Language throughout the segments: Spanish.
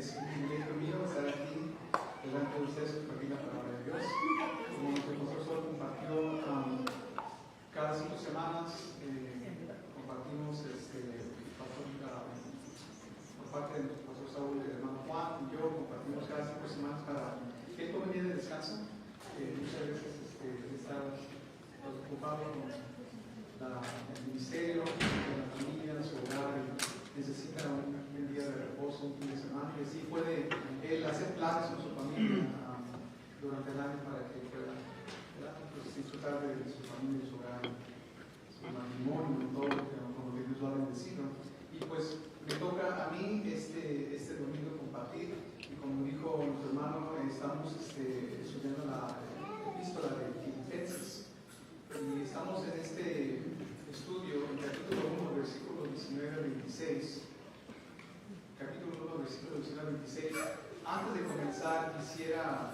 es un privilegio mío estar aquí delante de ustedes compartir la palabra de Dios. Como nuestro pastor Sol compartió, cada 5 semanas compartimos por parte de nuestro pastor Saúl, el hermano Juan y yo compartimos cada 5 semanas para que él tome bien de descanso. Muchas veces está ocupado con el ministerio, con la familia, su hogar, y necesita un día de reposo, un fin de semana, y así puede él hacer planes con su familia durante el año para que pueda pues, disfrutar de su familia, su hogar, su matrimonio, todo lo que Dios lo ha bendecido. Y pues me toca a mí este domingo compartir, y como dijo nuestro hermano, estamos estudiando la epístola de Filipenses, y estamos en este estudio en capítulo 1, versículos 19 al 26. Capítulo 1, versículos 19 al 26. Antes de comenzar, quisiera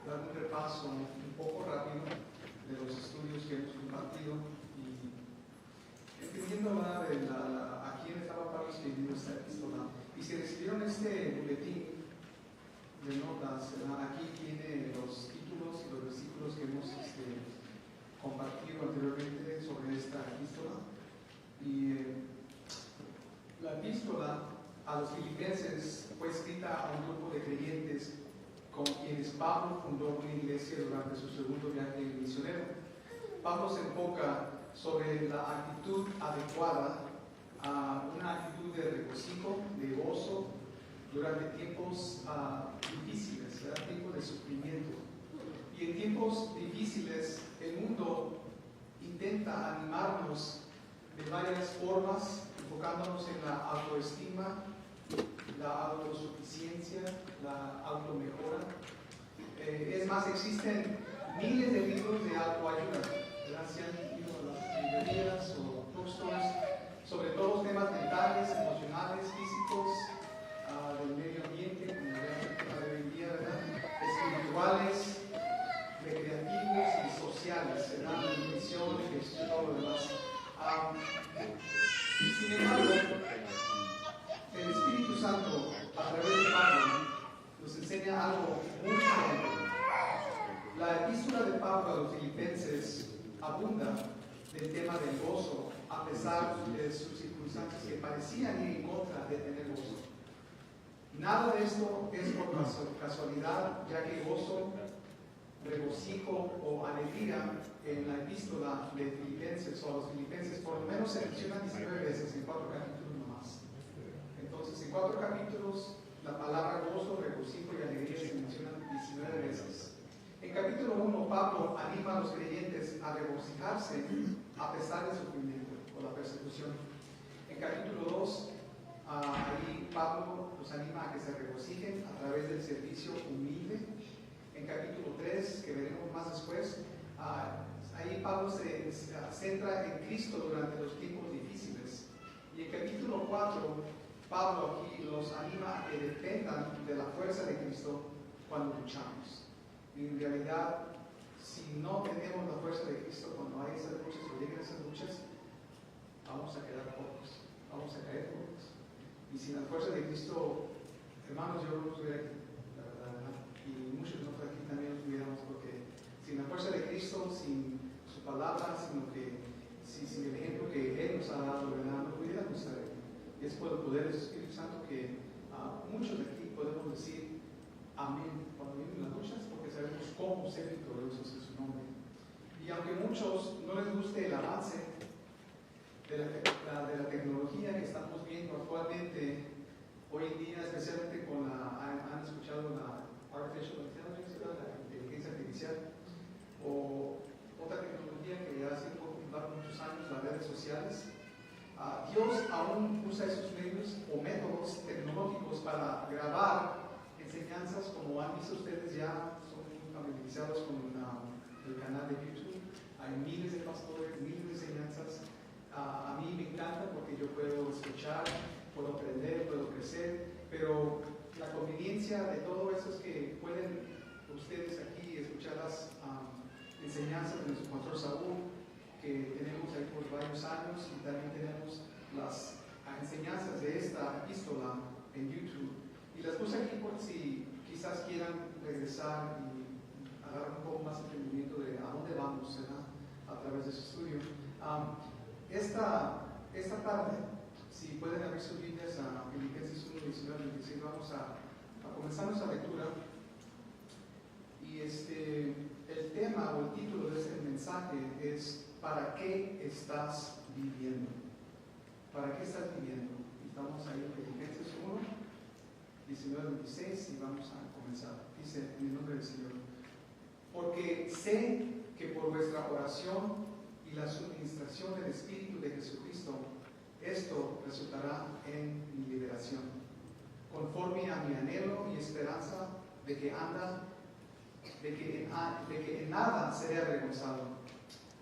dar un repaso un poco rápido de los estudios que hemos compartido, y entendiendo a quién estaba Pablo escribiendo esta epístola. Y si recibieron este boletín de notas, aquí tiene los títulos y los versículos que hemos compartido anteriormente sobre esta epístola. Y la epístola a los filipenses fue escrita a un grupo de creyentes con quienes Pablo fundó una iglesia durante su segundo viaje misionero. Pablo se enfoca sobre la actitud adecuada, a una actitud de regocijo, de gozo durante tiempos difíciles, tiempos de sufrimiento. Y en tiempos difíciles el mundo intenta animarnos de varias formas, enfocándonos en la autoestima, la autosuficiencia, la automejora. Es más, existen miles de libros de autoayuda, se han ido a las librerías o bookstores sobre todos los temas mentales, emocionales, físicos, del medio ambiente, como ya hoy en día, ¿verdad? Espirituales, recreativos y sociales, nutrición, ejercicio, todo lo demás. Sin embargo, el Espíritu Santo, a través de Pablo, nos enseña algo muy diferente. La epístola de Pablo a los filipenses abunda del tema del gozo, a pesar de sus circunstancias que parecían ir en contra de tener gozo. Nada de esto es por casualidad, ya que gozo, regocijo o alegría en la epístola de Filipenses o a los filipenses por lo menos se menciona 19 veces en 4 capítulos nomás. Entonces, en 4 capítulos la palabra gozo, regocijo y alegría se mencionan 19 veces. En capítulo 1, Pablo anima a los creyentes a regocijarse a pesar del sufrimiento o la persecución. En capítulo 2, ahí Pablo los anima a que se regocijen a través del servicio humilde. En capítulo 3, que veremos más después, ahí Pablo se centra en Cristo durante los tiempos difíciles. Y en capítulo 4, Pablo aquí los anima a que dependan de la fuerza de Cristo cuando luchamos. Y en realidad, si no tenemos la fuerza de Cristo cuando hay esas luchas o llegan esas luchas, vamos a quedar pocos, vamos a caer pocos. Y sin la fuerza de Cristo, hermanos, yo no estuviera aquí, la verdad, ¿no? Y muchos de nosotros aquí también nos tuviéramos, porque sin la fuerza de Cristo, sin su palabra, sin el ejemplo que Él nos ha dado, ¿verdad? No pudiéramos estar aquí. Y es por el poder del Espíritu Santo que muchos de aquí podemos decir amén cuando vienen las luchas, porque sabemos cómo ser victoriosos en su nombre. Y aunque a muchos no les guste el avance de la tecnología que estamos viendo actualmente, hoy en día, especialmente con han escuchado la Artificial Intelligence, la inteligencia artificial, o otra tecnología que ya ha sido popular por muchos años, las redes sociales. Dios aún usa esos medios o métodos tecnológicos para grabar enseñanzas, como han visto ustedes ya, son muy familiarizados con el canal de YouTube. Hay miles de pastores, miles de enseñanzas. A mí me encanta porque yo puedo escuchar, puedo aprender, puedo crecer, pero la conveniencia de todo eso es que pueden ustedes aquí escuchar las enseñanzas de nuestro pastor Saúl, que tenemos ahí por varios años, y también tenemos las enseñanzas de esta epístola en YouTube. Y las puse aquí por si quizás quieran regresar y agarrar un poco más de entendimiento de a dónde vamos, ¿verdad? A través de su estudio. Esta tarde, si pueden abrir sus Biblias a Filipenses 1, 19, 26, vamos a comenzar nuestra lectura. Y el tema o el título de este mensaje es ¿para qué estás viviendo? ¿Para qué estás viviendo? Y estamos ahí en Filipenses 1, 19, 26 y vamos a comenzar. Dice en el nombre del Señor: porque sé que por vuestra oración y la suministración del Espíritu de Jesucristo, esto resultará en mi liberación, conforme a mi anhelo y esperanza de que en nada seré avergonzado.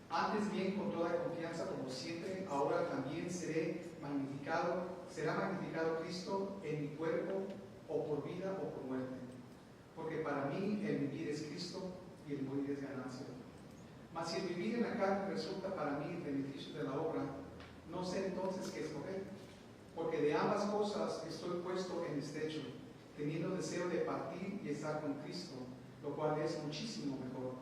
Antes bien, con toda confianza, como siempre, ahora también será magnificado Cristo en mi cuerpo, o por vida o por muerte. Porque para mí el vivir es Cristo y el morir es ganancia. Mas si el vivir en la carne resulta para mí el beneficio de la obra, no sé entonces qué escoger, porque de ambas cosas estoy puesto en estrecho, teniendo deseo de partir y estar con Cristo, lo cual es muchísimo mejor.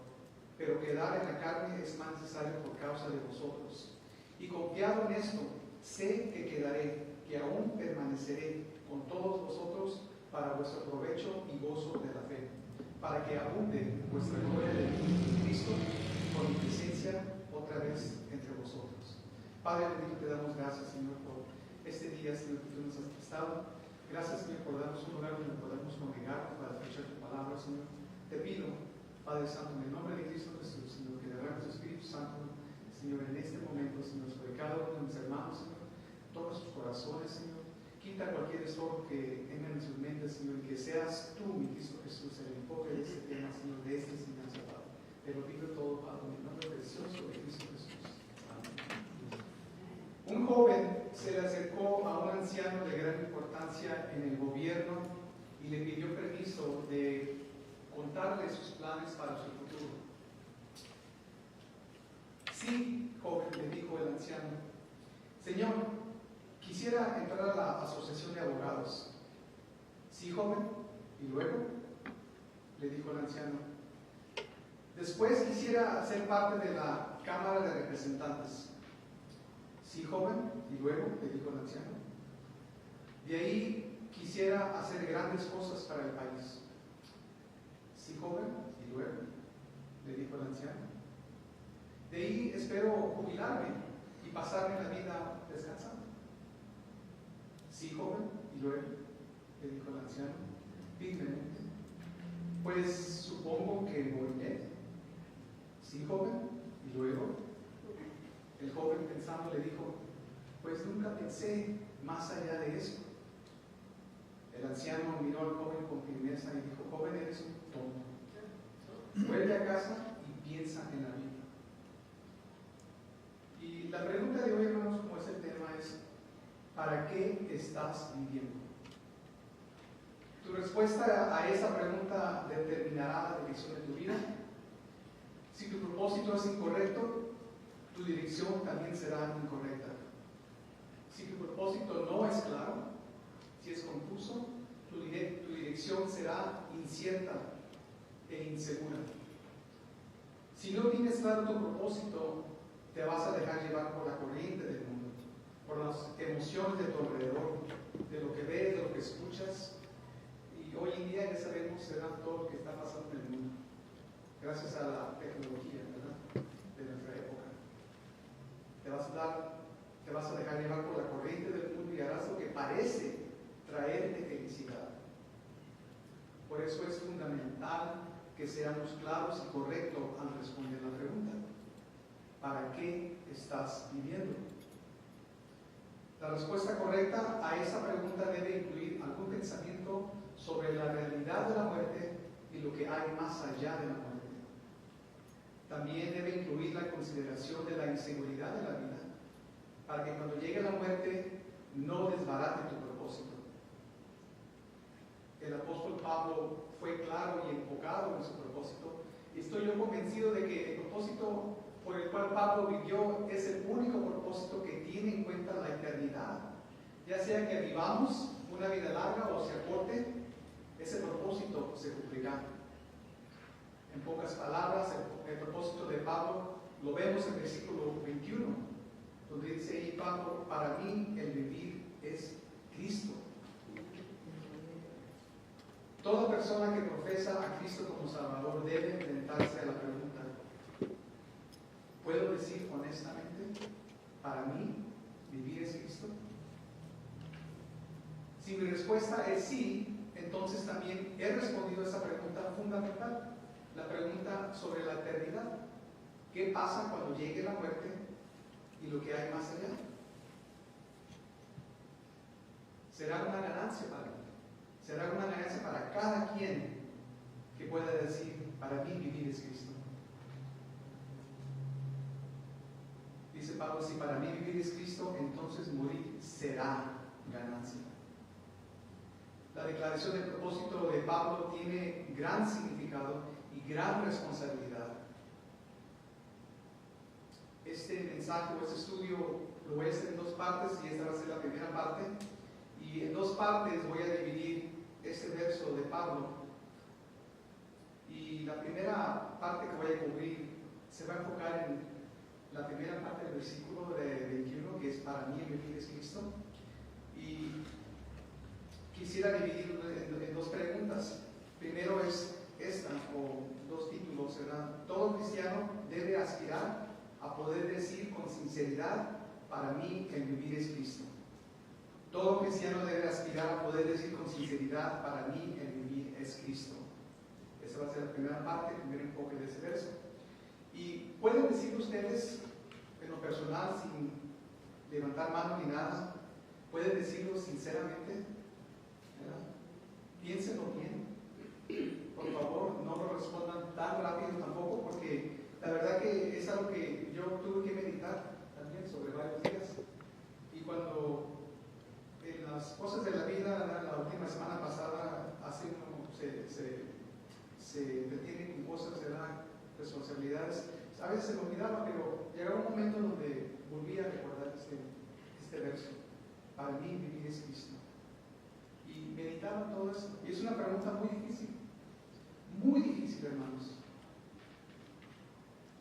Pero quedar en la carne es más necesario por causa de vosotros. Y confiado en esto, sé que quedaré, que aún permaneceré con todos vosotros para vuestro provecho y gozo de la fe, para que abunde vuestra gloria de Cristo con mi presencia otra vez entre vosotros. Padre bendito, te damos gracias, Señor, por este día, Señor, que tú nos has prestado. Gracias, Señor, por darnos un lugar donde podamos congregarnos para escuchar tu palabra, Señor. Te pido, Padre Santo, en el nombre de Cristo Jesús, Señor, que derrames tu Espíritu Santo, Señor, en este momento, Señor, sobre cada uno de mis hermanos, Señor. Toca sus corazones, Señor. Quita cualquier estorbo que tengan en sus mentes, Señor, y que seas tú, mi Cristo Jesús, el enfoque de este tema, Señor, de esta enseñanza, Padre. Te lo pido todo, Padre, en el nombre precioso de Cristo Jesús. Amén. Un joven se le acercó a un anciano de gran importancia en el gobierno y le pidió permiso de contarle sus planes para su futuro. Sí, joven, le dijo el anciano. Señor, quisiera entrar a la asociación de abogados. Sí, joven, y luego, le dijo el anciano. Después quisiera ser parte de la Cámara de Representantes. Sí, joven, y luego, le dijo el anciano. De ahí quisiera hacer grandes cosas para el país. Sí, joven, y luego, le dijo el anciano. De ahí espero jubilarme y pasarme la vida descansando. Sí, joven, y luego, le dijo el anciano, dignamente. Pues supongo que moriré. Sí, joven, y luego, el joven pensando le dijo, pues nunca pensé más allá de eso. El anciano miró al joven con firmeza y dijo, joven, eres un tonto. Vuelve a casa y piensa en la vida. Y la pregunta de hoy, hermanos, como es el tema, es ¿para qué estás viviendo? Tu respuesta a esa pregunta determinará la dirección de tu vida. Si tu propósito es incorrecto, tu dirección también será incorrecta. Si tu propósito no es claro, si es confuso, tu dirección será incierta e insegura. Si no tienes claro tu propósito, te vas a dejar llevar por la corriente del mundo, por las emociones de tu alrededor, de lo que ves, de lo que escuchas. Y hoy en día ya sabemos, ¿verdad?, todo lo que está pasando en el mundo, gracias a la tecnología, ¿verdad?, de nuestra época. Te vas a dejar llevar por la corriente del mundo y harás lo que parece traerte felicidad. Por eso es fundamental que seamos claros y correctos al responder la pregunta: ¿para qué estás viviendo? La respuesta correcta a esa pregunta debe incluir algún pensamiento sobre la realidad de la muerte y lo que hay más allá de la muerte. También debe incluir la consideración de la inseguridad de la vida, para que cuando llegue la muerte no desbarate tu propósito. El apóstol Pablo fue claro y enfocado en su propósito, y estoy yo convencido de que el propósito por el cual Pablo vivió es el único propósito que tiene en cuenta la eternidad, ya sea que vivamos una vida larga o sea reporte, ese propósito se cumplirá. En pocas palabras, el propósito de Pablo lo vemos en el versículo 21, donde dice ahí Pablo: para mí el vivir es Cristo. Toda persona que profesa a Cristo como Salvador debe enfrentarse a la pregunta: ¿puedo decir honestamente, para mí vivir es Cristo? Si mi respuesta es sí, entonces también he respondido a esa pregunta fundamental, la pregunta sobre la eternidad. ¿Qué pasa cuando llegue la muerte y lo que hay más allá? Será una ganancia para mí. Será una ganancia para cada quien que pueda decir: para mí vivir es Cristo. Dice Pablo: si para mí vivir es Cristo, entonces morir será ganancia. La declaración de propósito de Pablo tiene gran significado y gran responsabilidad. Este mensaje o este estudio lo voy a hacer en dos partes, y esta va a ser la primera parte. Y en dos partes voy a dividir este verso de Pablo. Y la primera parte que voy a cubrir se va a enfocar en la primera parte del versículo de 21, que es: para mí el vivir es Cristo. Y quisiera dividirlo en dos preguntas. Primero es esta, o dos títulos, ¿verdad? Todo cristiano debe aspirar a poder decir con sinceridad: para mí el vivir es Cristo. Todo cristiano debe aspirar a poder decir con sinceridad: para mí el vivir es Cristo. Esa va a ser la primera parte, el primer enfoque de ese verso. Y pueden decir ustedes, en lo personal, sin levantar mano ni nada, pueden decirlo sinceramente, ¿verdad? Piénsenlo bien. Por favor, no lo respondan tan rápido tampoco, porque la verdad que es algo que yo tuve que meditar también sobre varios días. Y cuando en las cosas de la vida, la última semana pasada, se detiene con cosas, ¿verdad? Responsabilidades. A veces se me olvidaba, pero llegaba un momento donde volví a recordar este verso: para mí vivir es Cristo. Y meditaba todo eso. Y es una pregunta muy difícil, hermanos.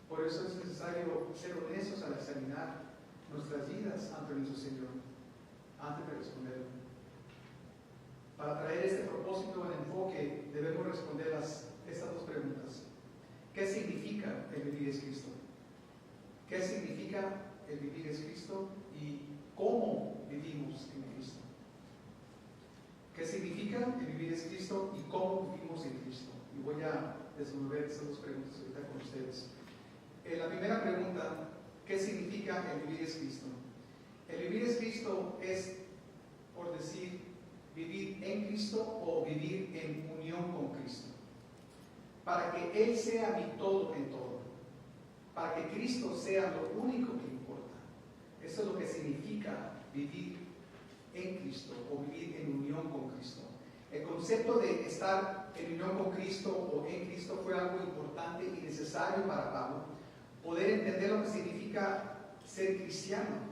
Por eso es necesario ser honestos al examinar nuestras vidas ante nuestro Señor, antes de responderlo. Para traer este propósito en enfoque, debemos responder estas dos preguntas. ¿Qué significa el vivir es Cristo? ¿Qué significa el vivir es Cristo? ¿Y cómo vivimos en Cristo? ¿Qué significa el vivir es Cristo y cómo vivimos en Cristo? Y voy a desenvolver esas dos preguntas ahorita con ustedes. La primera pregunta: ¿qué significa el vivir es Cristo? El vivir es Cristo es, por decir, vivir en Cristo o vivir en unión con Cristo. Para que Él sea mi todo en todo. Para que Cristo sea lo único que importa. Eso es lo que significa vivir en Cristo o vivir en unión con Cristo. El concepto de estar en unión con Cristo o en Cristo fue algo importante y necesario para Pablo. Poder entender lo que significa ser cristiano.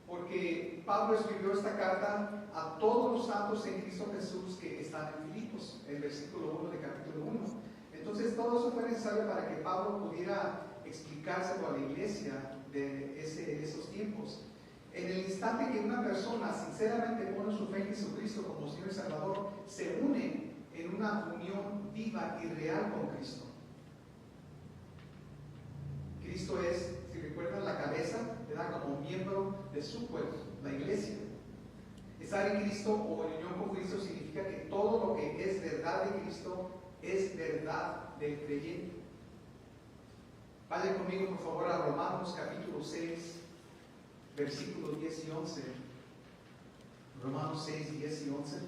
Porque Pablo escribió esta carta a todos los santos en Cristo Jesús que están en Filipos, el versículo 1 de capítulo 1. Entonces todo eso fue necesario para que Pablo pudiera explicárselo a la iglesia de esos tiempos. En el instante que una persona sinceramente pone su fe en Jesucristo como Señor y Salvador, se une en una unión viva y real con Cristo. Cristo es, si recuerdan, la cabeza, ¿verdad? Como miembro de su cuerpo, la iglesia. Estar en Cristo o en unión con Cristo significa que todo lo que es verdad de Cristo es verdad del creyente. Vayan conmigo, por favor, a Romanos capítulo 6, versículos 10 y 11. Romanos 6, 10 y 11.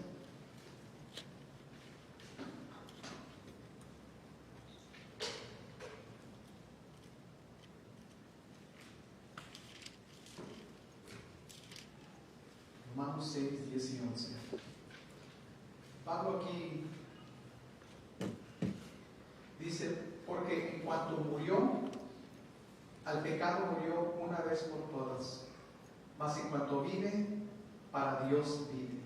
Romanos 6, 10 y 11. Pablo aquí dice: porque en cuanto murió, al pecado murió una vez por todas, mas en cuanto vive, para Dios vive.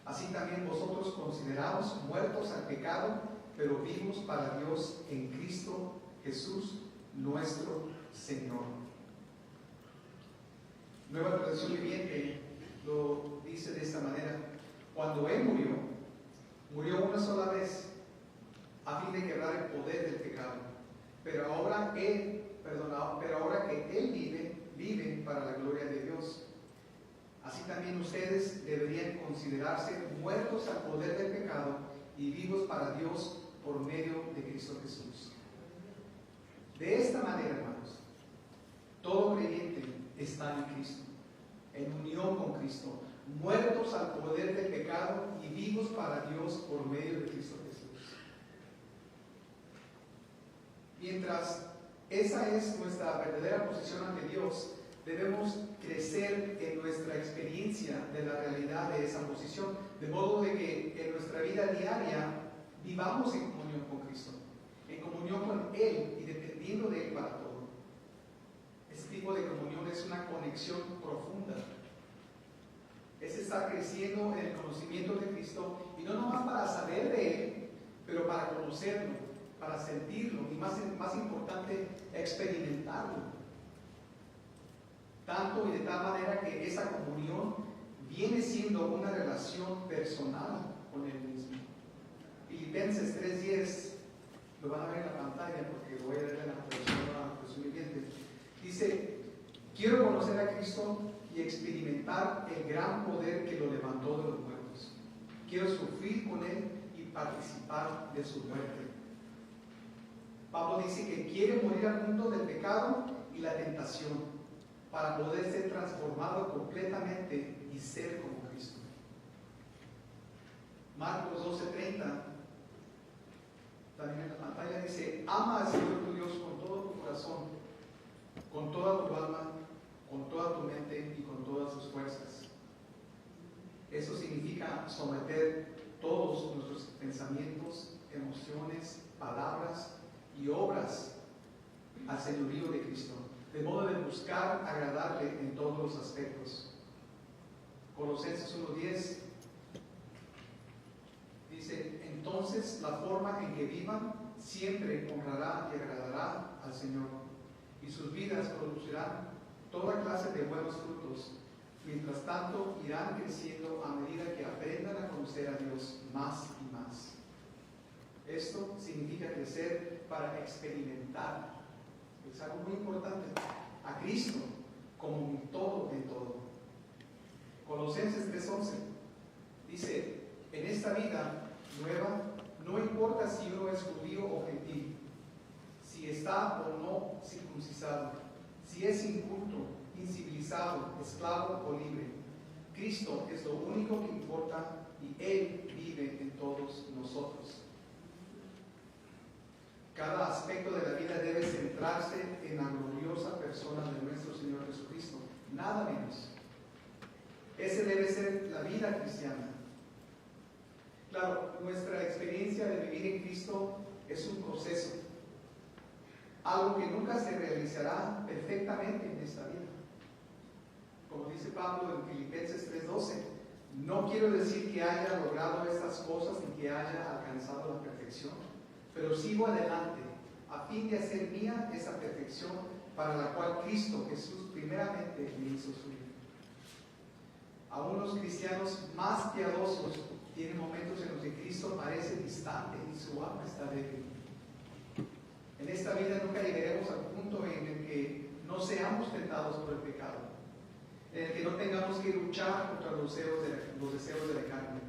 Así también vosotros considerados muertos al pecado, pero vivos para Dios en Cristo Jesús, nuestro Señor. Nueva Traducción Viviente lo dice de esta manera: cuando Él murió una sola vez a fin de quebrar el poder del pecado, pero ahora que Él vive para la gloria de Dios. Así también ustedes deberían considerarse muertos al poder del pecado y vivos para Dios por medio de Cristo Jesús. De esta manera, hermanos, todo creyente está en Cristo, en unión con Cristo, muertos al poder del pecado y vivos para Dios por medio de Cristo Jesús. Mientras esa es nuestra verdadera posición ante Dios, debemos crecer en nuestra experiencia de la realidad de esa posición, de modo de que en nuestra vida diaria vivamos en comunión con Cristo, en comunión con Él y dependiendo de Él para todo. Este tipo de comunión es una conexión profunda. Es estar creciendo en el conocimiento de Cristo, y no nomás para saber de Él, pero para conocerlo, para sentirlo y más importante, experimentarlo. Tanto y de tal manera que esa comunión viene siendo una relación personal con Él mismo. Filipenses 3:10, lo van a ver en la pantalla porque voy a leer en la traducción viviente. Dice: quiero conocer a Cristo y experimentar el gran poder que lo levantó de los muertos. Quiero sufrir con Él y participar de su muerte. Pablo dice que quiere morir al mundo del pecado y la tentación, para poder ser transformado completamente y ser como Cristo. Marcos 12:30, también en la pantalla, dice: ama al Señor tu Dios con todo tu corazón, con toda tu alma, con toda tu mente y con todas tus fuerzas. Eso significa someter todos nuestros pensamientos, emociones, palabras y obras al señorío de Cristo, de modo de buscar agradarle en todos los aspectos. Colosenses 1:10 dice: entonces la forma en que vivan siempre honrará y agradará al Señor, y sus vidas producirán toda clase de buenos frutos. Mientras tanto irán creciendo a medida que aprendan a conocer a Dios más y más. Esto significa crecer para experimentar, es algo muy importante, a Cristo como un todo en todo. Colosenses 3:11 dice: en esta vida nueva no importa si uno es judío o gentil, si está o no circuncisado, si es inculto, incivilizado, esclavo o libre. Cristo es lo único que importa y Él vive en todos nosotros. Cada aspecto de la vida debe centrarse en la gloriosa persona de nuestro Señor Jesucristo, nada menos. Ese debe ser la vida cristiana. Claro, nuestra experiencia de vivir en Cristo es un proceso, algo que nunca se realizará perfectamente en esta vida. Como dice Pablo en Filipenses 3:12, no quiero decir que haya logrado estas cosas ni que haya alcanzado la perfección, pero sigo adelante a fin de hacer mía esa perfección para la cual Cristo Jesús primeramente me hizo suyo. Aún los cristianos más piadosos tienen momentos en los que Cristo parece distante y su alma está débil. En esta vida nunca llegaremos al punto en el que no seamos tentados por el pecado, en el que no tengamos que luchar contra los deseos de la carne,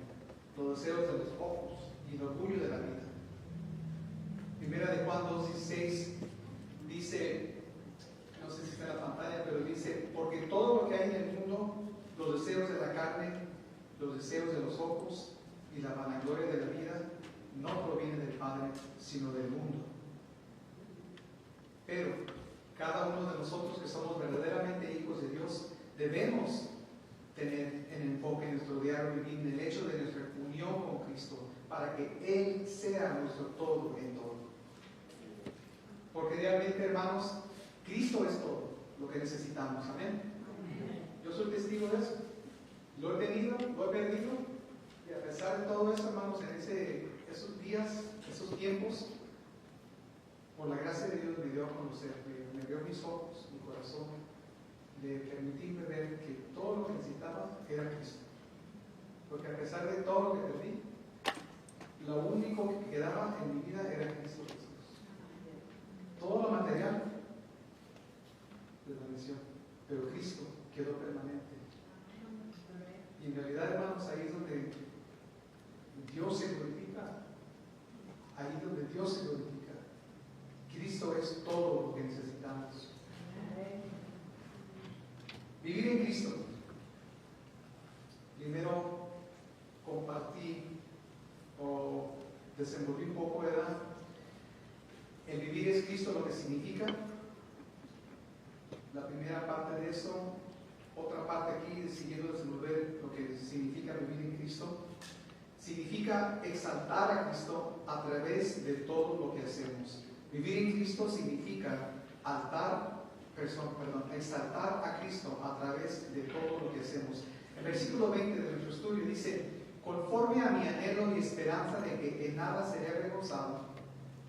los deseos de los ojos y el orgullo de la vida. Primera de Juan 2:16 dice, no sé si está en la pantalla, pero dice: porque todo lo que hay en el mundo, los deseos de la carne, los deseos de los ojos y la vanagloria de la vida, no provienen del Padre, sino del mundo. Pero cada uno de nosotros que somos verdaderamente hijos de Dios, debemos tener en enfoque en nuestro diario vivir en el hecho de nuestra unión con Cristo, para que Él sea nuestro todo en todo. Porque realmente, hermanos, Cristo es todo lo que necesitamos. Amén. Yo soy testigo de eso. Lo he tenido, lo he perdido, estos tiempos, por la gracia de Dios, me dio a conocer, me abrió mis ojos, mi corazón, de permitirme ver que todo lo que necesitaba era Cristo. Porque a pesar de todo lo que perdí, lo único que quedaba en mi vida era Cristo Jesús. Todo lo material desvaneció, pero Cristo quedó permanente. Y en realidad, hermanos, ahí es donde Dios se glorifica. Ahí es donde Dios se glorifica. Cristo es todo lo que necesitamos. Vivir en Cristo. Primero compartí o desenvolví un poco, ¿verdad? El vivir es Cristo, lo que significa. La primera parte de eso. Otra parte aquí, siguiendo desenvolver lo que significa vivir en Cristo. Significa exaltar a Cristo a través de todo lo que hacemos. Vivir en Cristo significa exaltar a Cristo a través de todo lo que hacemos. El versículo 20 de nuestro estudio dice: conforme a mi anhelo y esperanza de que en nada seré avergonzado,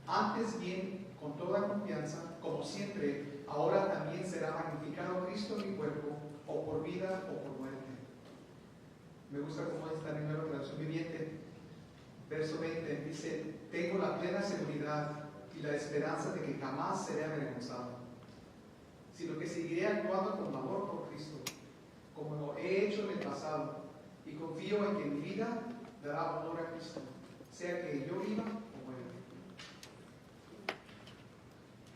antes bien, con toda confianza, como siempre, ahora también será magnificado Cristo en mi cuerpo, o por vida o por muerte. Me gusta cómo está en la nueva traducción viviente. Verso 20 dice: tengo la plena seguridad y la esperanza de que jamás seré avergonzado, sino que seguiré actuando con amor por Cristo, como lo he hecho en el pasado, y confío en que mi vida dará honor a Cristo, sea que yo viva o muera.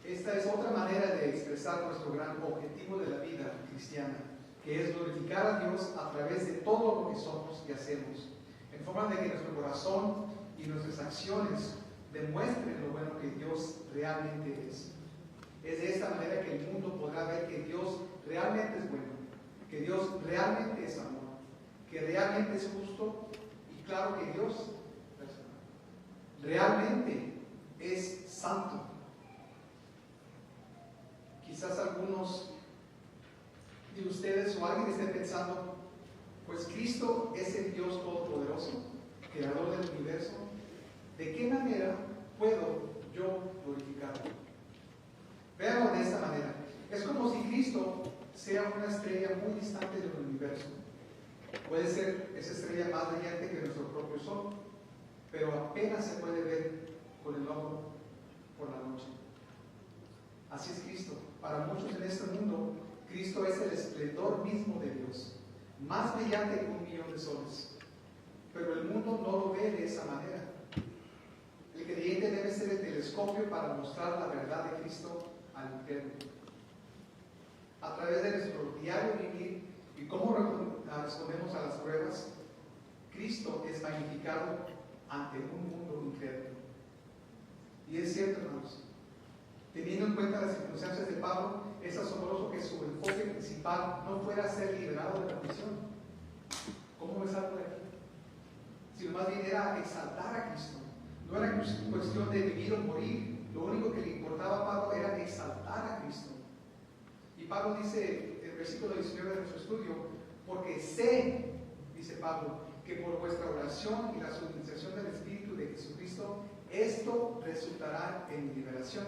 Esta es otra manera de expresar nuestro gran objetivo de la vida cristiana, que es glorificar a Dios a través de todo lo que somos y hacemos, en forma de que nuestro corazón y nuestras acciones demuestren lo bueno que Dios realmente es. Es de esta manera que el mundo podrá ver que Dios realmente es bueno, que Dios realmente es amor, que realmente es justo y claro que Dios realmente es santo. Quizás algunos de ustedes o alguien esté pensando: pues Cristo es el Dios Todopoderoso, Creador del universo. ¿De qué manera puedo yo glorificarlo? Véanlo de esta manera. Es como si Cristo sea una estrella muy distante del universo. Puede ser esa estrella más brillante que nuestro propio sol, pero apenas se puede ver con el ojo por la noche. Así es Cristo. Para muchos en este mundo, Cristo es el esplendor mismo de Dios, más brillante que 1,000,000 de soles. Pero el mundo no lo ve de esa manera. El creyente debe ser el telescopio para mostrar la verdad de Cristo al infierno. A través de nuestro diario vivir y cómo respondemos a las pruebas, Cristo es magnificado ante un mundo incrédulo. Y es cierto, hermanos, teniendo en cuenta las circunstancias de Pablo, es asombroso que su enfoque principal no fuera ser liberado de la prisión. ¿Cómo me salgo de aquí? Sino más bien era exaltar a Cristo. No era cuestión de vivir o morir. Lo único que le importaba a Pablo era exaltar a Cristo. Y Pablo dice en el versículo 19 de nuestro estudio: porque sé, dice Pablo, que por vuestra oración y la suministración del Espíritu de Jesucristo, esto resultará en mi liberación.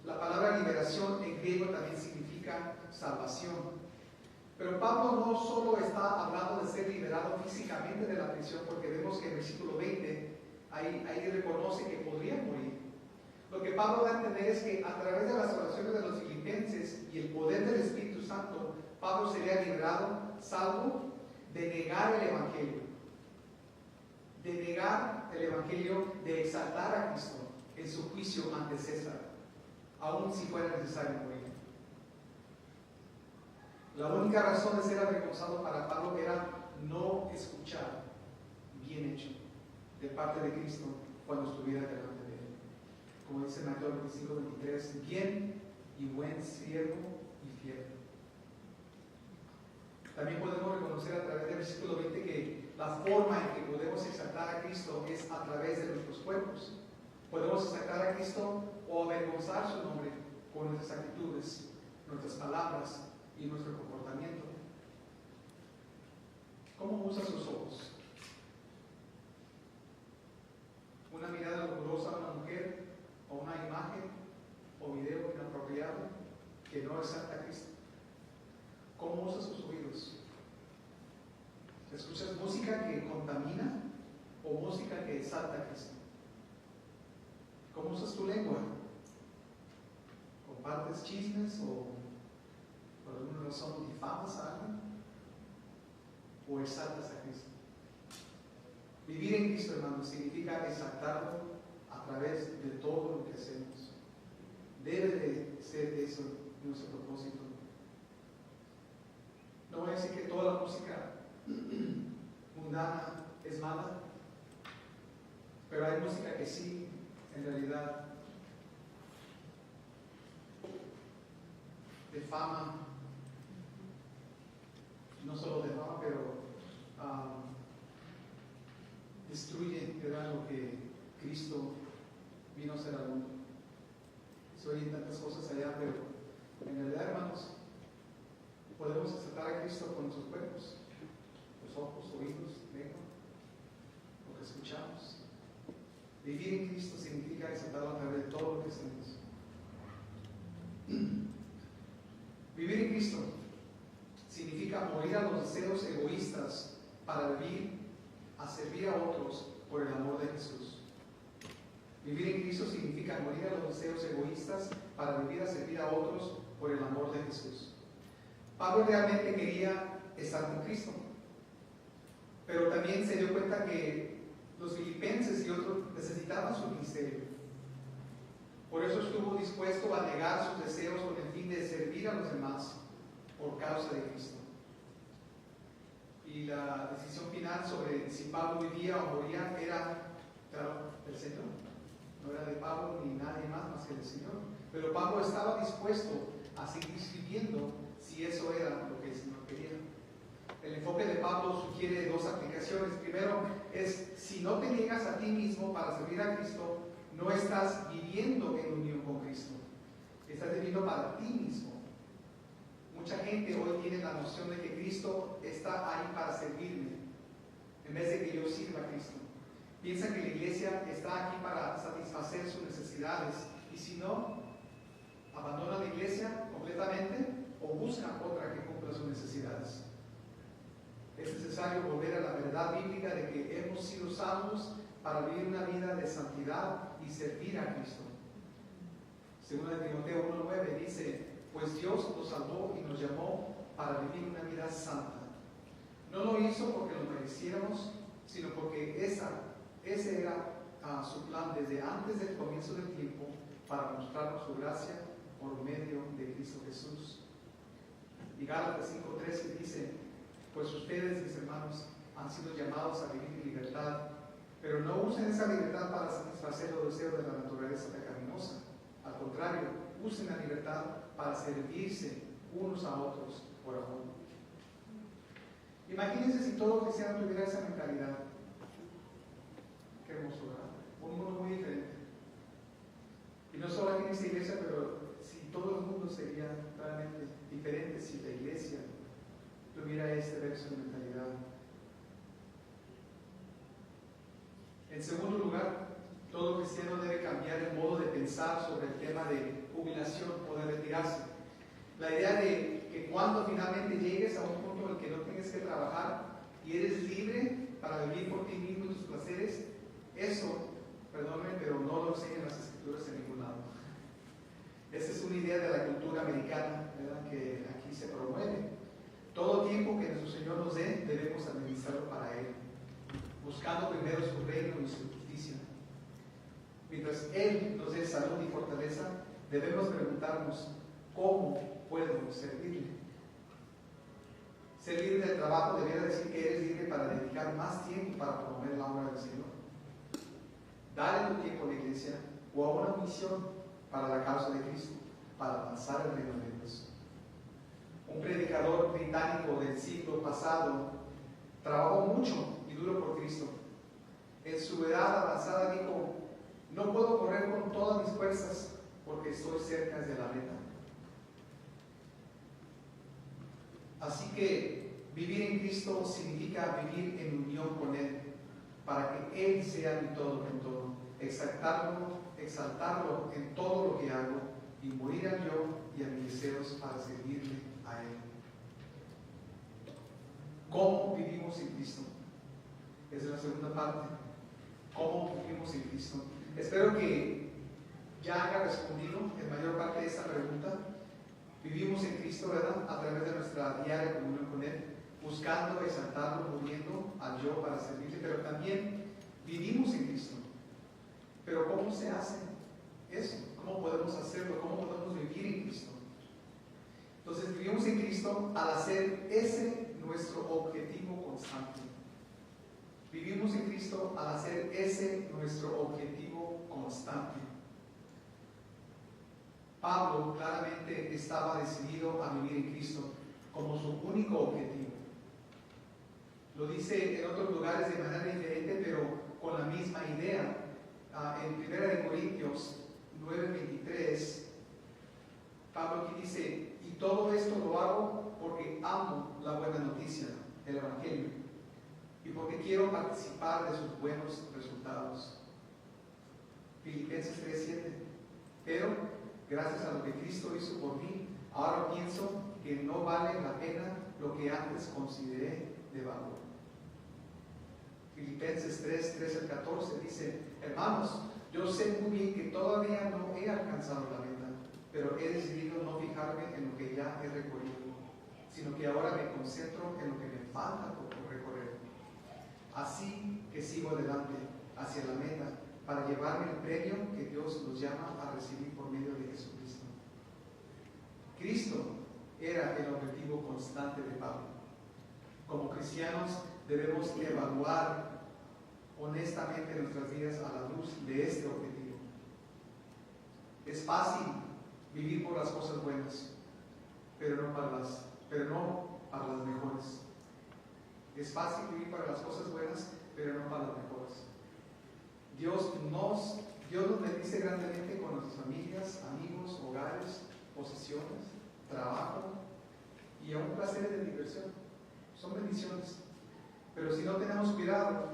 La palabra liberación en griego también significa salvación. Pero Pablo no solo está hablando de ser liberado físicamente de la prisión, porque vemos que en el versículo 20 ahí reconoce que podría morir. Lo que Pablo da a entender es que a través de las oraciones de los filipenses y el poder del Espíritu Santo, Pablo sería liberado, salvo de negar el Evangelio. De negar el Evangelio, de exaltar a Cristo en su juicio ante César, aun si fuera necesario morir. La única razón de ser avergonzado para Pablo era no escuchar bien hecho de parte de Cristo cuando estuviera delante de él. Como dice Mateo 25:23, bien y buen siervo y fiel. También podemos reconocer a través del versículo 20 que la forma en que podemos exaltar a Cristo es a través de nuestros cuerpos. Podemos exaltar a Cristo o avergonzar su nombre con nuestras actitudes, nuestras palabras y nuestro comportamiento. ¿Cómo usa sus ojos? Una mirada que contamina o música que exalta a Cristo? ¿Cómo usas tu lengua? ¿Compartes chismes o por alguna razón difamas a alguien? ¿O exaltas a Cristo? Vivir en Cristo, hermanos, significa exaltarlo a través de todo lo que hacemos. Debe de ser eso nuestro propósito. No voy a decir que toda la música mundana es mala, pero hay música que sí, en realidad, de fama, no solo de fama, pero destruye, ¿verdad?, lo que Cristo vino a hacer al mundo. Se oyen tantas cosas allá, pero en realidad, hermanos, podemos aceptar a Cristo con nuestros cuerpos, los ojos, oídos, lengua, lo que escuchamos. Vivir en Cristo significa aceptarlo a través de todo lo que hacemos. Vivir en Cristo significa morir a los deseos egoístas para vivir a servir a otros por el amor de Jesús. Vivir en Cristo significa morir a los deseos egoístas para vivir a servir a otros por el amor de Jesús. Pablo realmente quería estar con Cristo, pero también se dio cuenta que los filipenses y otros necesitaban su ministerio. Por eso estuvo dispuesto a negar sus deseos con el fin de servir a los demás por causa de Cristo. Y la decisión final sobre si Pablo vivía o moría era, claro, del Señor. No era de Pablo ni nadie más que del Señor. Pero Pablo estaba dispuesto a seguir sirviendo si eso era lo que el Señor quería. El enfoque de Pablo sugiere dos aplicaciones. Primero es, si no te niegas a ti mismo para servir a Cristo, no estás viviendo en unión con Cristo. Estás viviendo para ti mismo. Mucha gente hoy tiene la noción de que Cristo está ahí para servirme, en vez de que yo sirva a Cristo. Piensan que la iglesia está aquí para satisfacer sus necesidades, y si no, abandonan la iglesia completamente o buscan otra que cumpla sus necesidades. Es necesario volver a la verdad bíblica de que hemos sido salvos para vivir una vida de santidad y servir a Cristo. Según de Timoteo 1:9 dice, pues Dios nos salvó y nos llamó para vivir una vida santa. No lo hizo porque lo mereciéramos, sino porque ese era su plan desde antes del comienzo del tiempo, para mostrarnos su gracia por medio de Cristo Jesús. Y Gálatas 5:13 dice, pues ustedes, mis hermanos, han sido llamados a vivir en libertad, pero no usen esa libertad para satisfacer los deseos de la naturaleza pecaminosa. Al contrario, usen la libertad para servirse unos a otros por amor. Imagínense si todos los cristianos tuvieran esa mentalidad. Qué hermoso, ¿verdad? Un mundo muy diferente. Y no solo aquí en esta iglesia, pero si todo el mundo sería realmente diferente si la iglesia tuviera este verso de mentalidad. En segundo lugar, todo cristiano debe cambiar el modo de pensar sobre el tema de jubilación o de retirarse. La idea de que cuando finalmente llegues a un punto en el que no tienes que trabajar y eres libre para vivir por ti mismo y tus placeres, eso, perdónenme, pero no lo enseñan las escrituras en ningún lado. Esa es una idea de la cultura americana, ¿verdad?, que aquí se promueve. Todo tiempo que nuestro Señor nos dé, debemos administrarlo para Él, buscando primero su reino y su justicia. Mientras Él nos dé salud y fortaleza, debemos preguntarnos, ¿cómo puedo servirle? Ser libre del trabajo debería decir que eres libre para dedicar más tiempo para promover la obra del Señor. Dale tu tiempo a la iglesia o a una misión para la causa de Cristo, para avanzar el reino de Dios. Un predicador británico del siglo pasado trabajó mucho y duro por Cristo. En su edad avanzada dijo, no puedo correr con todas mis fuerzas porque estoy cerca de la meta. Así que vivir en Cristo significa vivir en unión con Él, para que Él sea mi todo en todo, exaltarlo en todo lo que hago y morir al yo y a mis deseos para servirle a Él. ¿Cómo vivimos en Cristo? es la segunda parte. ¿Cómo vivimos en Cristo? Espero que ya haya respondido en mayor parte de esta pregunta. Vivimos en Cristo, ¿verdad? A través de nuestra diaria comunión con Él, buscando exaltarlo, muriendo al yo para servirle, pero también vivimos en Cristo. Pero ¿cómo se hace eso? ¿Cómo podemos hacerlo? ¿Cómo podemos vivir en Cristo? Entonces vivimos en Cristo al hacer ese nuestro objetivo constante. Vivimos en Cristo al hacer ese nuestro objetivo constante. Pablo claramente estaba decidido a vivir en Cristo como su único objetivo. Lo dice en otros lugares de manera diferente, pero con la misma idea. En 1 Corintios 9:23, Pablo aquí dice: y todo esto lo hago porque amo la buena noticia, el Evangelio, y porque quiero participar de sus buenos resultados. Filipenses 3:7. Pero gracias a lo que Cristo hizo por mí, ahora pienso que no vale la pena lo que antes consideré de valor. Filipenses 3:13-14 dice: hermanos, yo sé muy bien que todavía no he alcanzado la meta, pero he decidido no fijarme en lo que ya he recorrido, sino que ahora me concentro en lo que me falta por recorrer. Así que sigo adelante hacia la meta para llevarme el premio que Dios nos llama a recibir por medio de Jesucristo. Cristo era el objetivo constante de Pablo. Como cristianos debemos evaluar honestamente nuestras vidas a la luz de este objetivo. Es fácil vivir por las cosas buenas, pero no para las mejores. Es fácil vivir para las cosas buenas, pero no para las mejores. Dios nos bendice grandemente con nuestras familias, amigos, hogares, posesiones, trabajo y aún placeres de diversión. Son bendiciones. Pero si no tenemos cuidado,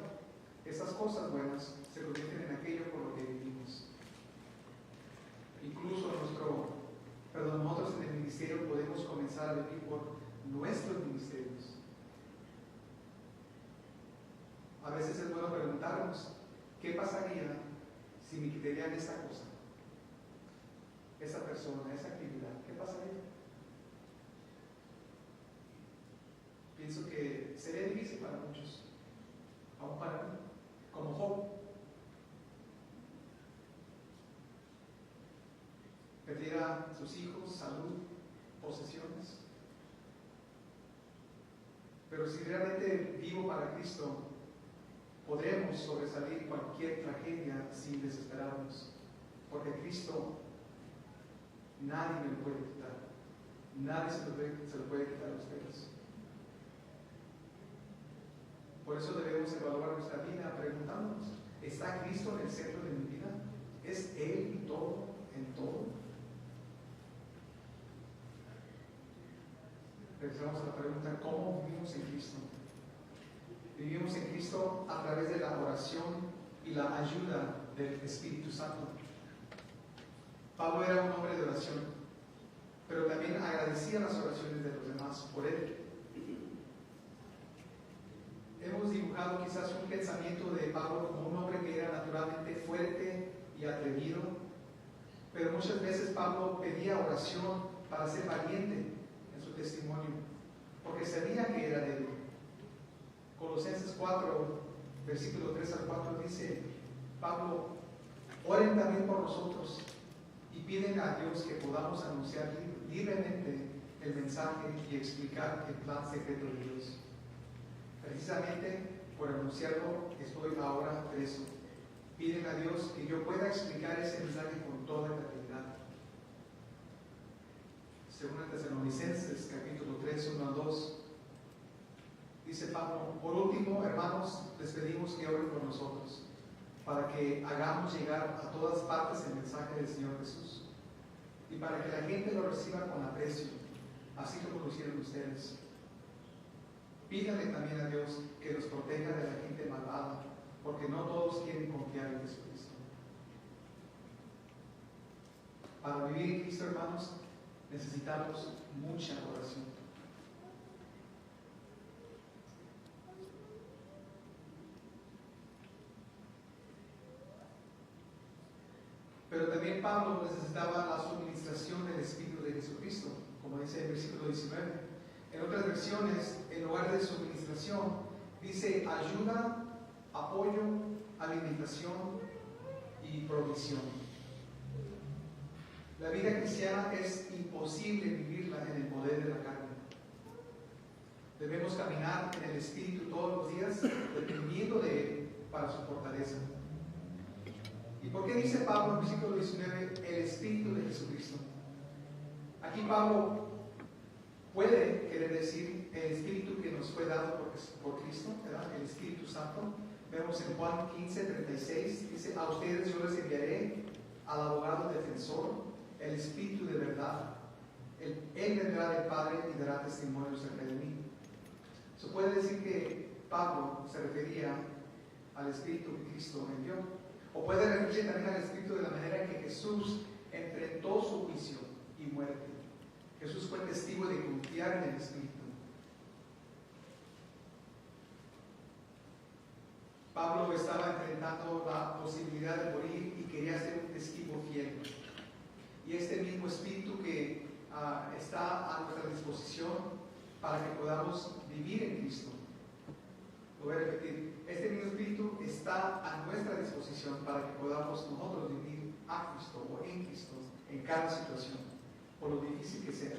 esas cosas buenas se convierten en aquello por lo que vivimos. Incluso nosotros en el ministerio podemos comenzar a vivir por nuestros ministerios. A veces es bueno preguntarnos: ¿qué pasaría si me quitarían esta cosa, esa persona, esa actividad? ¿Qué pasaría? Pienso que sería difícil para muchos, aún para mí, como Job. Perdiera sus hijos, salud, posesiones. Pero si realmente vivo para Cristo, podremos sobresalir cualquier tragedia sin desesperarnos, porque Cristo nadie me lo puede quitar. Nadie se lo puede quitar a ustedes. Por eso debemos evaluar nuestra vida preguntándonos: ¿está Cristo en el centro de mi vida? ¿Es Él y todo en todo? Regresamos a la pregunta: ¿cómo vivimos en Cristo? Vivimos en Cristo a través de la oración y la ayuda del Espíritu Santo. Pablo era un hombre de oración, pero también agradecía las oraciones de los demás por él. Hemos dibujado quizás un pensamiento de Pablo como un hombre que era naturalmente fuerte y atrevido, pero muchas veces Pablo pedía oración para ser valiente en su testimonio, porque sabía que era débil. Colosenses 4, versículo 3 al 4 dice Pablo: oren también por nosotros y piden a Dios que podamos anunciar libremente el mensaje y explicar el plan secreto de Dios. Precisamente por anunciarlo estoy ahora preso. Piden a Dios que yo pueda explicar ese mensaje con toda claridad. Según Tesalonicenses capítulo 3, 1 al 2, dice Pablo: por último, hermanos, les pedimos que oren por nosotros, para que hagamos llegar a todas partes el mensaje del Señor Jesús, y para que la gente lo reciba con aprecio, así como lo hicieron ustedes. Pídanle también a Dios que los proteja de la gente malvada, porque no todos quieren confiar en Jesucristo. Para vivir en Cristo, hermanos, necesitamos mucha oración. Pero también Pablo necesitaba la suministración del Espíritu de Jesucristo, como dice el versículo 19. En otras versiones, en lugar de suministración, dice ayuda, apoyo, alimentación y provisión. La vida cristiana es imposible vivirla en el poder de la carne. Debemos caminar en el Espíritu todos los días, dependiendo de Él para su fortaleza. ¿Y por qué dice Pablo en el versículo 19 el Espíritu de Jesucristo? Aquí Pablo puede querer decir el Espíritu que nos fue dado por Cristo, ¿verdad? El Espíritu Santo. Vemos en Juan 15:36, dice: a ustedes yo les enviaré al abogado defensor, el Espíritu de verdad. Él vendrá del Padre y dará testimonio acerca de mí. Se puede decir que Pablo se refería al Espíritu que Cristo envió. O puede referirse también al Espíritu de la manera que Jesús enfrentó su juicio y muerte. Jesús fue testigo de confiar en el Espíritu. Pablo estaba enfrentando la posibilidad de morir y quería ser un testigo fiel. Y este mismo Espíritu que está a nuestra disposición para que podamos vivir en Cristo. Lo voy a repetir. Este mismo Espíritu está a nuestra disposición para que podamos nosotros vivir a Cristo o en Cristo en cada situación, por lo difícil que sea.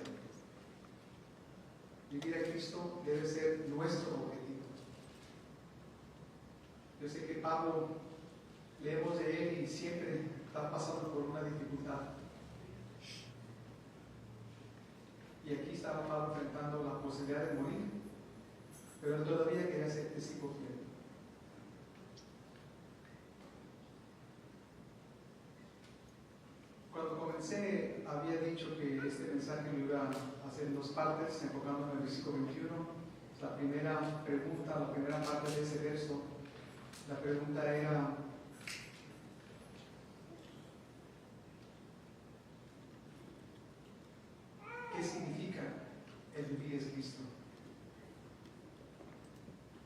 Vivir a Cristo debe ser nuestro objetivo. Yo sé que Pablo, leemos de él y siempre está pasando por una dificultad. Y aquí estaba Pablo enfrentando la posibilidad de morir, pero él todavía quería ser testigo fiel. Cuando comencé, había dicho que este mensaje lo iba a hacer en dos partes, enfocándome en el versículo 21. La primera pregunta, la primera parte de ese verso, la pregunta era: ¿qué significa el vivir es Cristo?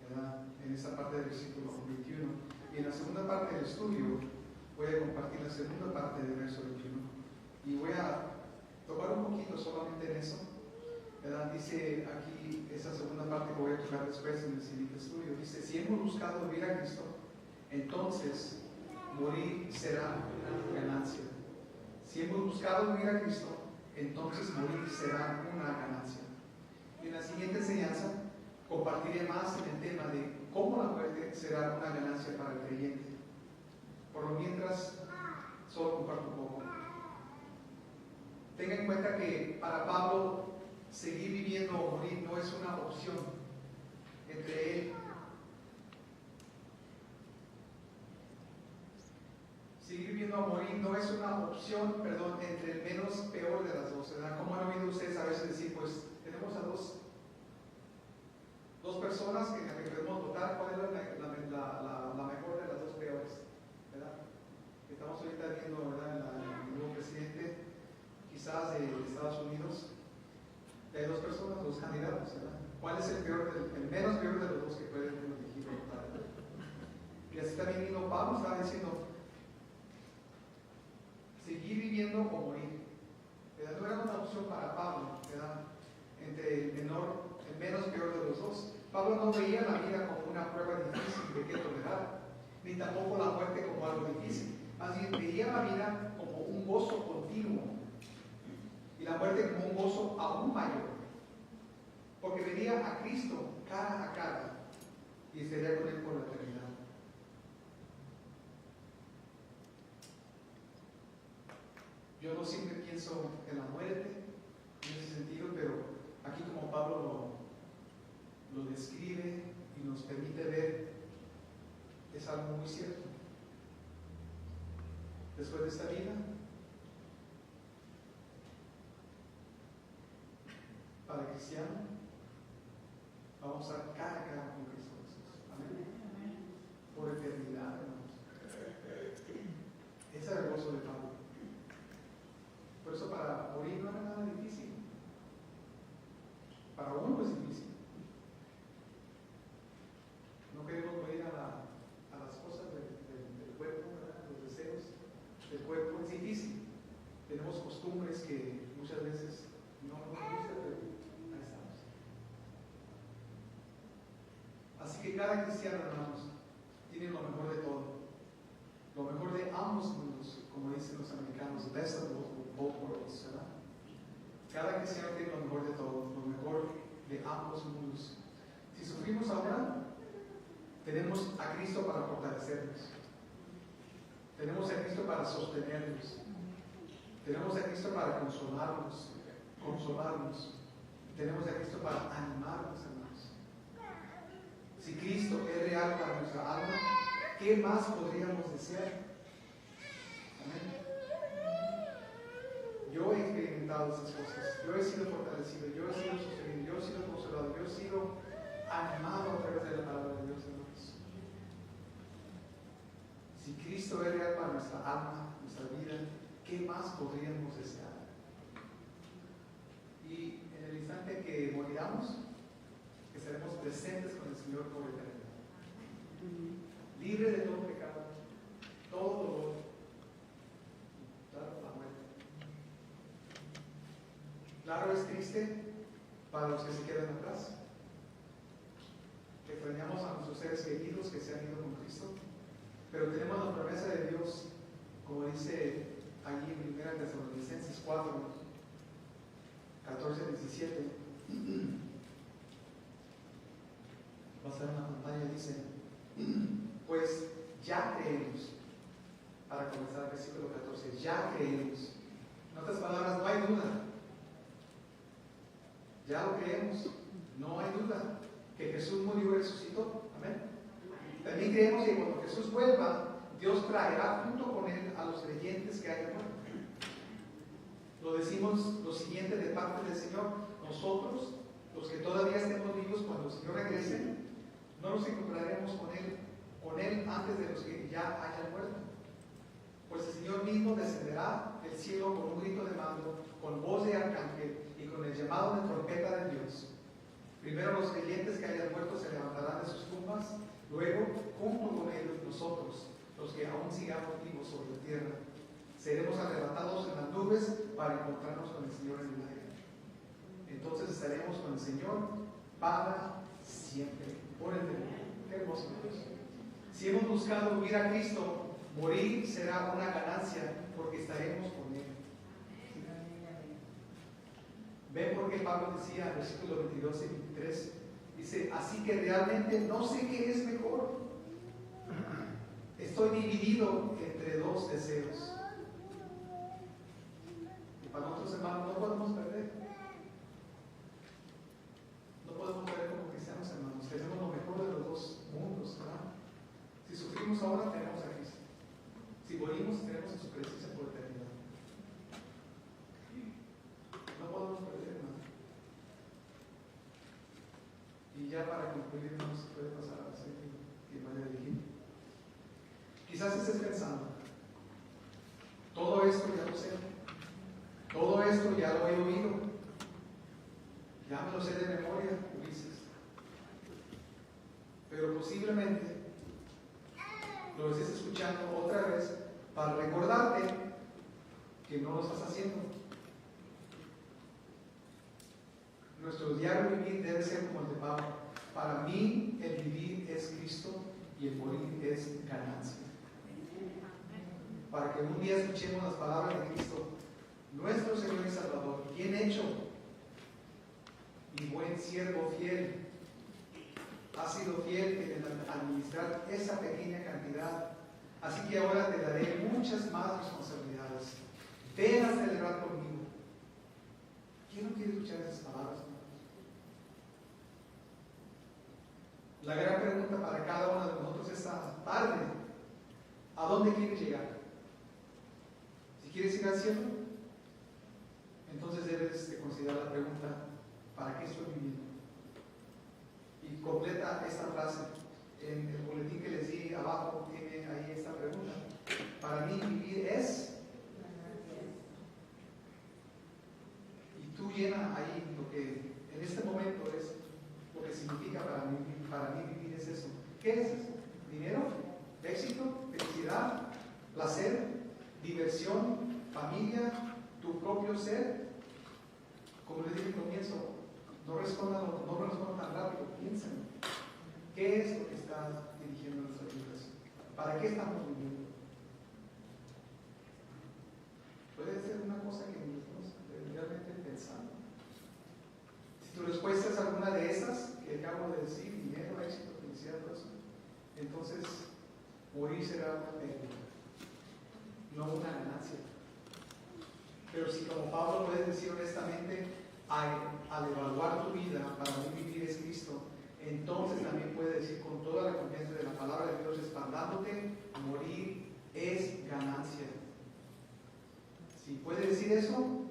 ¿Verdad? En esa parte del versículo 21. Y en la segunda parte del estudio voy a compartir la segunda parte del verso 21. Y voy a tocar un poquito solamente en eso. ¿Verdad? Dice aquí, esa segunda parte que voy a tocar después en el siguiente estudio. Dice: si hemos buscado vivir a Cristo, entonces morir será una ganancia. Si hemos buscado vivir a Cristo, entonces morir será una ganancia. Y en la siguiente enseñanza compartiré más en el tema de cómo la muerte será una ganancia para el creyente. Por lo mientras, solo comparto un poco. Tenga en cuenta que para Pablo seguir viviendo o morir no es una opción entre él. Seguir viviendo o morir no es una opción, entre el menos peor de las dos, ¿verdad? Como han oído ustedes a veces decir, pues tenemos a dos personas en las que podemos votar, ¿cuál es la mejor de las dos peores? ¿Verdad? Estamos ahorita viendo, ¿verdad?, el nuevo presidente, quizás de Estados Unidos. Hay dos personas, dos candidatos, ¿verdad? ¿Cuál es el menos peor de los dos que pueden elegir votar? Y así también vino Pablo, estaba diciendo: seguir viviendo o morir. ¿Verdad? No era una opción para Pablo, ¿verdad?, entre el menos peor de los dos. Pablo no veía la vida como una prueba difícil de que tolerar, ni tampoco la muerte como algo difícil. Más bien veía la vida como un gozo continuo y la muerte como un gozo aún mayor, porque vería a Cristo cara a cara y estaría con Él por la eternidad. Yo no siempre pienso en la muerte en ese sentido, pero aquí, como Pablo lo describe y nos permite ver, es algo muy cierto. Después de esta vida, para el cristiano, vamos a estar cara a cara con Cristo Jesús. Amén. Por eternidad, hermanos. Ese es el gozo de Pablo. Por eso, para morir no era nada difícil. Para uno es difícil. No queremos morir a las cosas del cuerpo, ¿verdad?, los deseos del cuerpo. Es tenemos costumbres que muchas veces no nos gustan, pero ahí estamos. Así que cada cristiano, hermanos, tiene lo mejor de todo, lo mejor de ambos mundos, como dicen los americanos, best of both worlds, ¿verdad? Cada cristiano tiene lo mejor de todo, lo mejor de ambos mundos. Si sufrimos ahora, tenemos a Cristo para fortalecernos, tenemos a Cristo para sostenernos, tenemos a Cristo para consolarnos, tenemos a Cristo para animarnos, hermanos. Si Cristo es real para nuestra alma, ¿qué más podríamos desear? Amén. Yo he experimentado esas cosas, yo he sido fortalecido, yo he sido sostenido, yo he sido consolado, yo he sido animado a través de la palabra de Dios, hermanos. Si Cristo es real para nuestra alma, nuestra vida, ¿qué más podríamos desear? Y en el instante que moriramos, que seremos presentes con el Señor por eternidad, libre de todo pecado, todo dolor, claro, la muerte. Claro, es triste para los que se quedan atrás. Extrañamos a nuestros seres queridos que se han ido con Cristo, pero tenemos la promesa de Dios, como dice allí en 1 Tesalonicenses 4, 14, 17. Va a ser una pantalla, dice: pues ya creemos. Para comenzar el versículo 14, ya creemos. En otras palabras, no hay duda. Ya lo creemos, no hay duda que Jesús murió y resucitó. Amén. También creemos que cuando Jesús vuelva, Dios traerá junto con él a los creyentes que hayan muerto. Lo decimos lo siguiente de parte del Señor: nosotros, los que todavía estemos vivos cuando el Señor regrese, no nos encontraremos con él antes de los que ya hayan muerto. Pues el Señor mismo descenderá del cielo con un grito de mando, con voz de arcángel y con el llamado de trompeta de Dios. Primero los creyentes que hayan muerto se levantarán de sus tumbas, luego, junto con ellos, nosotros, los que aún sigamos vivos sobre la tierra, seremos arrebatados en las nubes para encontrarnos con el Señor en el aire. Entonces estaremos con el Señor para siempre, por eternidad. Qué hermoso Dios. Si hemos buscado vivir a Cristo, morir será una ganancia, porque estaremos con Él. ¿Ven por qué Pablo decía en el versículo 22 y 23? Dice: así que realmente no sé qué es mejor. Estoy dividido entre dos deseos. Y para nosotros, hermanos, no podemos perder. No podemos perder como cristianos, hermanos. Tenemos lo mejor de los dos mundos, ¿verdad? Si sufrimos ahora, tenemos a Cristo. Si morimos, tenemos a su presencia por eternidad. No podemos perder, hermano. Y ya para concluir, no se puede pasar a la siguiente que vaya a dirigir. Quizás estés pensando: todo esto ya lo sé, todo esto ya lo he oído, ya me lo sé de memoria, Ulises. Pero posiblemente lo estés escuchando otra vez para recordarte que no lo estás haciendo. Nuestro diario vivir debe ser como el de Pablo: para mí el vivir es Cristo y el morir es ganancia. Para que un día escuchemos las palabras de Cristo: nuestro Señor y Salvador, bien hecho y buen siervo fiel. Has sido fiel en administrar esa pequeña cantidad, así que ahora te daré muchas más responsabilidades. Ven a celebrar conmigo. ¿Quién no quiere escuchar esas palabras? La gran pregunta para cada uno de nosotros esta tarde: ¿a dónde quieres llegar? Si quieres ir al cielo, entonces debes de considerar la pregunta: ¿para qué estoy viviendo? Y completa esta frase. En el boletín que les di abajo tiene ahí esta pregunta: para mí vivir es. Y tú llena ahí lo que en este momento es lo que significa para mí vivir es eso. ¿Qué es eso? Dinero, éxito, felicidad, placer, diversión, familia, tu propio ser. Como les dije al comienzo, no respondan tan rápido, piensen. ¿Qué es lo que está dirigiendo nuestras vidas? ¿Para qué estamos viviendo? Puede ser una cosa que ni estamos realmente pensando. Si tu respuesta es alguna de esas que acabo de decir, dinero, éxito, felicidad, todo eso, entonces morir será una pérdida, no una ganancia. Pero si como Pablo puedes decir honestamente, al evaluar tu vida para mí vivir es Cristo, entonces también puedes decir con toda la confianza de la palabra de Dios respaldándote, morir es ganancia. Si puedes decir eso,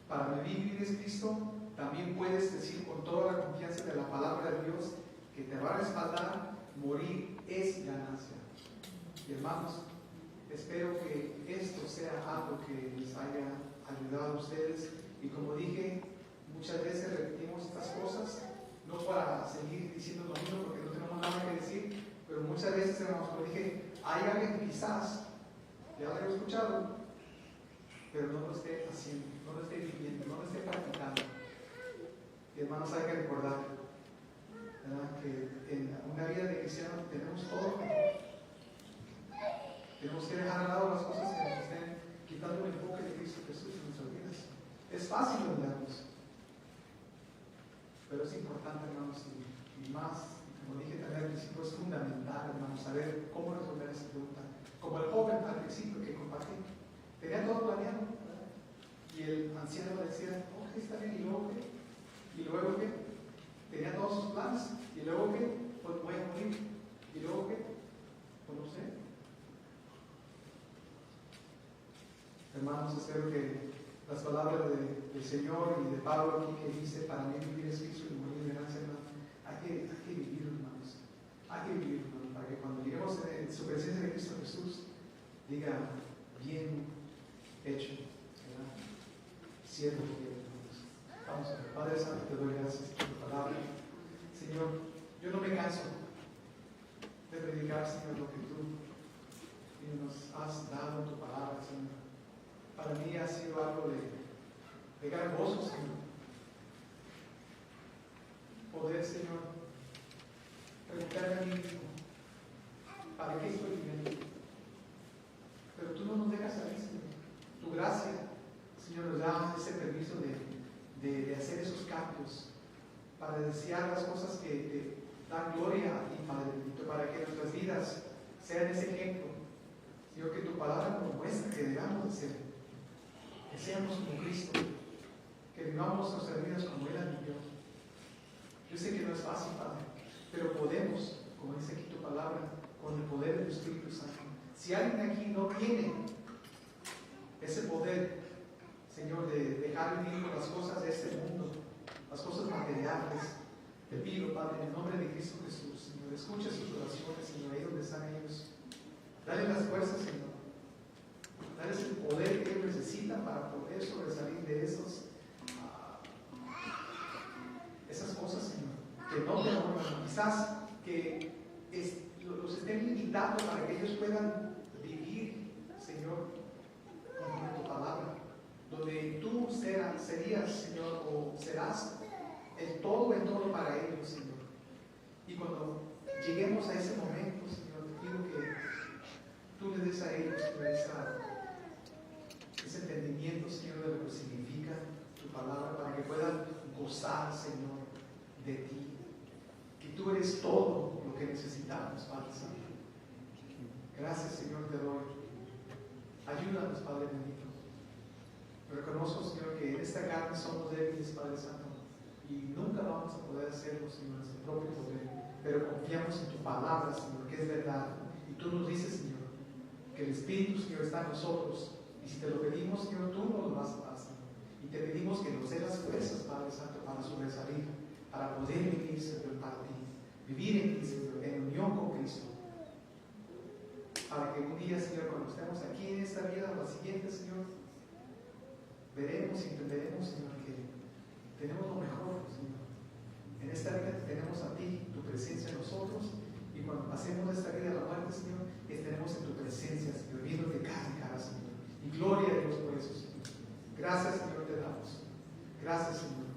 para mí vivir es Cristo, también puedes decir con toda la confianza de la palabra de Dios que te va a respaldar, morir es ganancia. Y hermanos, espero que esto sea algo que les haya ayudado a ustedes. Y como dije, muchas veces repetimos estas cosas, no para seguir diciendo lo mismo porque no tenemos nada que decir, pero muchas veces, hermanos, como dije, hay alguien que quizás ya lo haya escuchado, pero no lo esté haciendo, no lo esté viviendo, no lo esté practicando. Y hermanos, hay que recordar, ¿verdad?, que en una vida de cristiano tenemos todo. Tenemos que dejar a lado las cosas que nos estén quitando el enfoque de Cristo Jesús en nuestras vidas. Es fácil olvidarnos, pero es importante, hermanos, y más, como dije también al principio, es fundamental, hermanos, saber cómo resolver esa pregunta. Como el joven al principio que compartí, tenía todo planeado, ¿verdad? Y el anciano le decía, ok, está bien, ¿y luego qué? ¿Y luego qué? Tenía todos sus planes, ¿y luego qué? Pues voy a morir, ¿y luego qué? Pues no sé. Hermanos, espero que las palabras del Señor y de Pablo aquí que dice, para mí vivir es Cristo y morir es ganancia, hermanos, hay que vivir, hermanos. Hay que vivir, hermanos, para que cuando lleguemos en su presencia de Cristo Jesús, diga, bien hecho, ¿verdad? Siervo fiel, hermanos. Vamos a ver. Padre Santo, te doy gracias por tu palabra. Señor, yo no me canso de predicar, Señor, lo que tú nos has dado en tu palabra, Señor. Para mí ha sido algo de gran gozo, Señor. Poder, Señor, preguntarme a mí mismo, ¿para qué estoy viviendo? Pero tú no nos dejas ahí, Señor. Tu gracia, Señor, nos da ese permiso de hacer esos cambios para desear las cosas que te dan gloria a ti, Padre bendito, para que nuestras vidas sean ese ejemplo. Señor, que tu palabra nos muestra que debamos de ser. Que seamos como Cristo, que vivamos nuestras vidas como Él las vivió. Yo sé que no es fácil, Padre, pero podemos, como dice aquí tu palabra, con el poder del Espíritu Santo. Si alguien aquí no tiene ese poder, Señor, de dejar vivir con las cosas de este mundo, las cosas materiales, te pido, Padre, en el nombre de Cristo Jesús, Señor, escucha sus oraciones, Señor, ahí donde están ellos. Dale las fuerzas, Señor. Dale el poder que ellos necesitan para poder sobresalir de esas cosas, Señor, que no te honran, quizás que los estén limitando para que ellos puedan vivir, Señor, con tu palabra, donde tú serías, Señor, o serás el todo en todo para ellos, Señor. Y cuando lleguemos a ese momento, Señor, te pido que tú le des a ellos, Señor, ese entendimiento, Señor, de lo que significa tu palabra, para que puedan gozar, Señor, de ti, que tú eres todo lo que necesitamos, Padre Santo. Gracias, Señor, te doy. Ayúdanos, Padre bendito. Reconozco, Señor, que en esta carne somos débiles, Padre Santo, y nunca vamos a poder hacerlo, Señor, en nuestro propio poder, pero confiamos en tu palabra, Señor, que es verdad. Y tú nos dices, Señor, que el Espíritu, Señor, está en nosotros. Y si te lo pedimos, Señor, tú nos lo vas a dar, Señor. Y te pedimos que nos dé las fuerzas, Padre Santo, para sobresalir, para poder vivir, Señor, para ti. Vivir en ti, Señor, en unión con Cristo. Para que un día, Señor, cuando estemos aquí en esta vida o la siguiente, Señor, veremos y entenderemos, Señor, que tenemos lo mejor, Señor. En esta vida tenemos a ti, tu presencia en nosotros. Y cuando pasemos de esta vida a la muerte, Señor, estaremos en tu presencia, Señor, viéndote cara a cara, Señor. Y gloria a Dios por eso, Señor. Gracias, Señor, te damos. Gracias, Señor.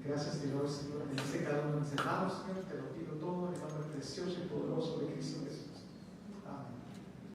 Gracias, Señor, Señor. Bendice cada uno de mis hermanos, Señor. Te lo pido todo en el nombre precioso y poderoso de Cristo Jesús.